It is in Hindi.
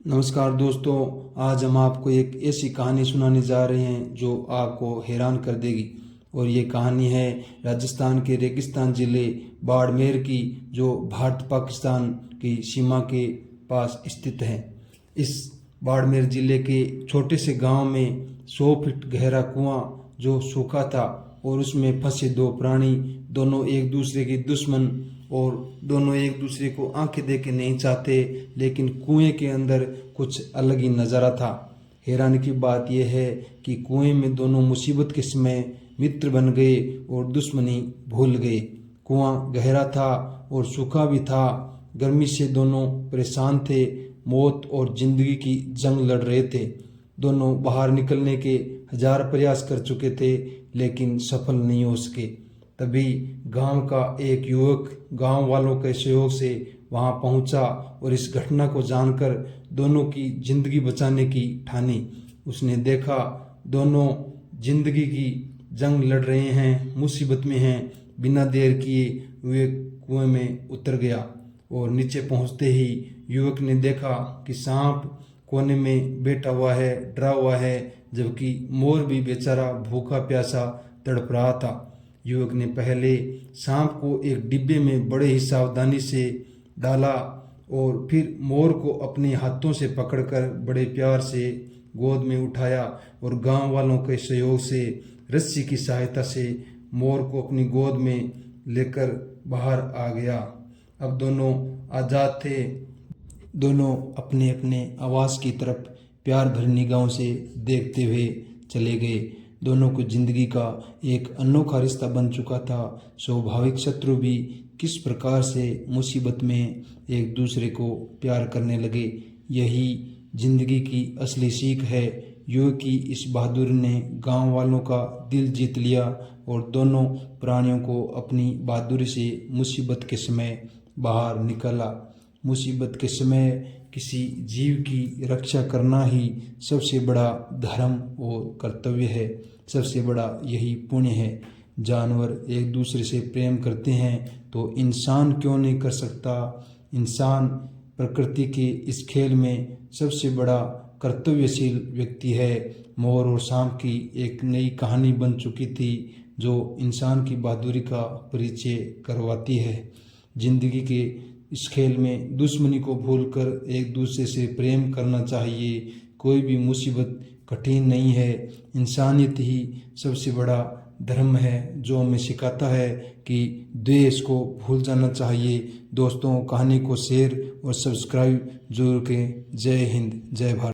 नमस्कार दोस्तों, आज हम आपको एक ऐसी कहानी सुनाने जा रहे हैं जो आपको हैरान कर देगी। और ये कहानी है राजस्थान के रेगिस्तान ज़िले बाड़मेर की, जो भारत पाकिस्तान की सीमा के पास स्थित है। इस बाड़मेर ज़िले के छोटे से गांव में 100 फीट गहरा कुआं जो सूखा था और उसमें फंसे दो प्राणी, दोनों एक दूसरे के दुश्मन और दोनों एक दूसरे को आंखें देके नहीं चाहते, लेकिन कुएं के अंदर कुछ अलग ही नज़ारा था। हैरानी की बात यह है कि कुएं में दोनों मुसीबत के समय मित्र बन गए और दुश्मनी भूल गए। कुआं गहरा था और सूखा भी था। गर्मी से दोनों परेशान थे, मौत और जिंदगी की जंग लड़ रहे थे। दोनों बाहर निकलने के हजार प्रयास कर चुके थे, लेकिन सफल नहीं हो सके। तभी गांव का एक युवक गांव वालों के सहयोग से वहां पहुंचा और इस घटना को जानकर दोनों की जिंदगी बचाने की ठानी। उसने देखा दोनों जिंदगी की जंग लड़ रहे हैं, मुसीबत में हैं। बिना देर किए वे कुएं में उतर गया और नीचे पहुंचते ही युवक ने देखा कि सांप कोने में बैठा हुआ है, डरा हुआ है, जबकि मोर भी बेचारा भूखा प्यासा तड़प रहा था। युवक ने पहले सांप को एक डिब्बे में बड़े ही सावधानी से डाला और फिर मोर को अपने हाथों से पकड़कर बड़े प्यार से गोद में उठाया और गांव वालों के सहयोग से रस्सी की सहायता से मोर को अपनी गोद में लेकर बाहर आ गया। अब दोनों आज़ाद थे। दोनों अपने अपने आवास की तरफ प्यार भरी निगाहों से देखते हुए चले गए। दोनों को जिंदगी का एक अनोखा रिश्ता बन चुका था। स्वाभाविक शत्रु भी किस प्रकार से मुसीबत में एक दूसरे को प्यार करने लगे। यही जिंदगी की असली सीख है। युवक की इस बहादुरी ने गांव वालों का दिल जीत लिया और दोनों प्राणियों को अपनी बहादुरी से मुसीबत के समय बाहर निकाला। मुसीबत के समय किसी जीव की रक्षा करना ही सबसे बड़ा धर्म और कर्तव्य है। सबसे बड़ा यही पुण्य है। जानवर एक दूसरे से प्रेम करते हैं तो इंसान क्यों नहीं कर सकता। इंसान प्रकृति के इस खेल में सबसे बड़ा कर्तव्यशील व्यक्ति है। मोर और सांप की एक नई कहानी बन चुकी थी, जो इंसान की बहादुरी का परिचय करवाती है। जिंदगी के इस खेल में दुश्मनी को भूलकर एक दूसरे से प्रेम करना चाहिए। कोई भी मुसीबत कठिन नहीं है। इंसानियत ही सबसे बड़ा धर्म है, जो हमें सिखाता है कि द्वेष को भूल जाना चाहिए। दोस्तों, कहानी को शेयर और सब्सक्राइब जरूर करें। जय हिंद, जय भारत।